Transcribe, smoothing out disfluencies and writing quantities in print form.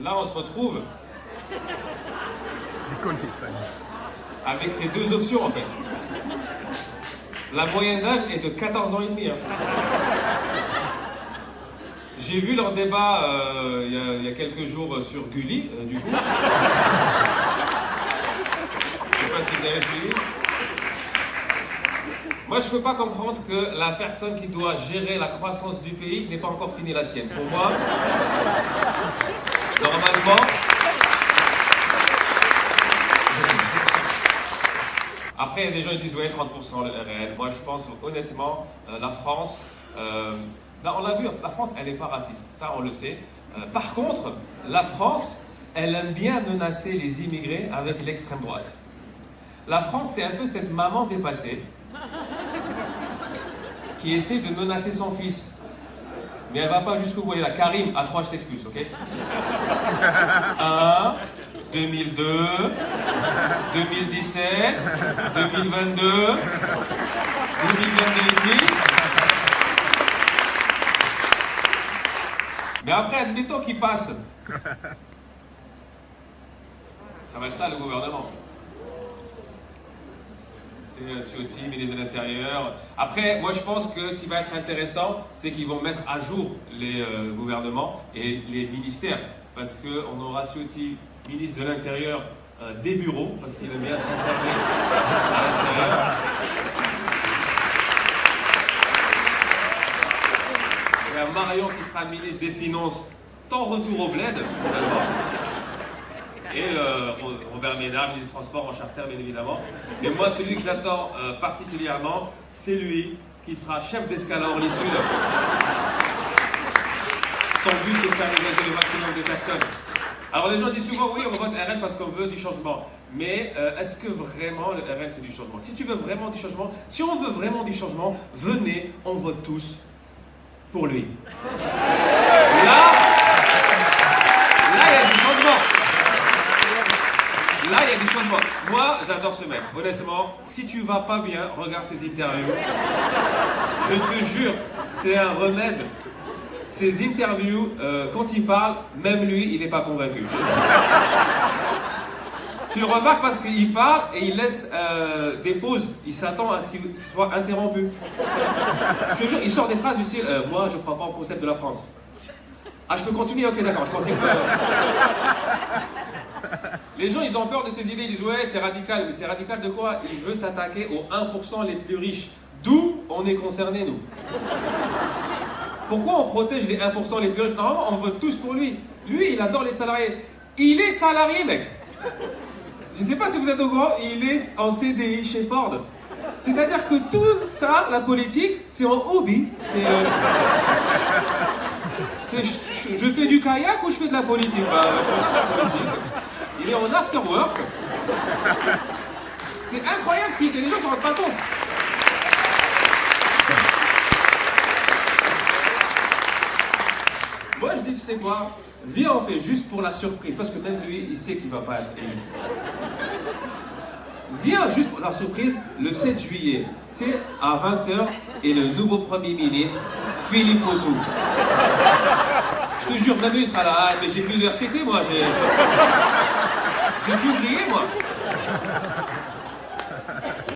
là, on se retrouve avec ces deux options, en fait. La moyenne d'âge est de 14 ans et demi. Hein. J'ai vu leur débat il y a quelques jours sur Gulli, du coup. Je sais pas si vous avez suivi. Moi, je ne peux pas comprendre que la personne qui doit gérer la croissance du pays n'ait pas encore fini la sienne. Pour moi, normalement... Après, il y a des gens qui disent, ouais, 30% le RN. Moi, je pense, honnêtement, la France... Là, on l'a vu, la France, elle n'est pas raciste. Ça, on le sait. Par contre, la France, elle aime bien menacer les immigrés avec l'extrême droite. La France, c'est un peu cette maman dépassée qui essaie de menacer son fils. Mais elle va pas jusqu'au bout. Là, Karim, à 3, je t'expulse, ok? 1, 2002, 2017, 2022, 2022 ici. Mais après, admettons qu'il passe. Ça va être ça, le gouvernement. Ciotti, ministre de l'Intérieur. Après, moi je pense que ce qui va être intéressant, c'est qu'ils vont mettre à jour les gouvernements et les ministères. Parce qu'on aura Ciotti, ministre de l'Intérieur, des bureaux, parce qu'il aime bien s'enfermer à l'intérieur. Il y a Marion qui sera ministre des Finances, tant retour au bled, finalement. Et Robert Ménard, ministre des Transports en charter, bien évidemment. Et moi, celui que j'attends particulièrement, c'est lui qui sera chef d'escale à Orly-Sud. Son but, c'est de faire dégager le maximum de personnes. Alors, les gens disent souvent, oui, on vote RN parce qu'on veut du changement. Mais est-ce que vraiment le RN, c'est du changement? Si tu veux vraiment du changement, si on veut vraiment du changement, venez, on vote tous pour lui. Là, il y a du changement. Là, il y a du changement. Moi, j'adore ce mec. Honnêtement, si tu vas pas bien, regarde ses interviews. Je te jure, c'est un remède. Ses interviews, quand il parle, même lui, il n'est pas convaincu. Tu le remarques parce qu'il parle et il laisse des pauses. Il s'attend à ce qu'il soit interrompu. Je te jure, il sort des phrases du style moi, je ne crois pas au concept de la France. Ah, je peux continuer? Ok, d'accord, je pensais que... Les gens, ils ont peur de ces idées, ils disent ouais, c'est radical. Mais c'est radical de quoi? Il veut s'attaquer aux 1% les plus riches. D'où on est concernés, nous. Pourquoi on protège les 1% les plus riches? Normalement, on vote tous pour lui. Lui, il adore les salariés. Il est salarié, mec. Je ne sais pas si vous êtes au courant, il est en CDI chez Ford. C'est-à-dire que tout ça, la politique, c'est en hobby. Je fais du kayak ou je fais de la politique? Bah, je fais de la politique. Il est en after work. C'est incroyable ce qu'il fait, les gens ne s'en rendent pas compte. Moi je dis, tu sais quoi? Viens, on fait juste pour la surprise, parce que même lui, il sait qu'il ne va pas être élu. Viens juste pour la surprise, le 7 juillet, tu sais, à 20h, et le nouveau Premier ministre, Philippe Autou. Je te jure, même lui, il sera là. Ah, mais j'ai plus de RTT, moi. J'ai plus grillé, moi.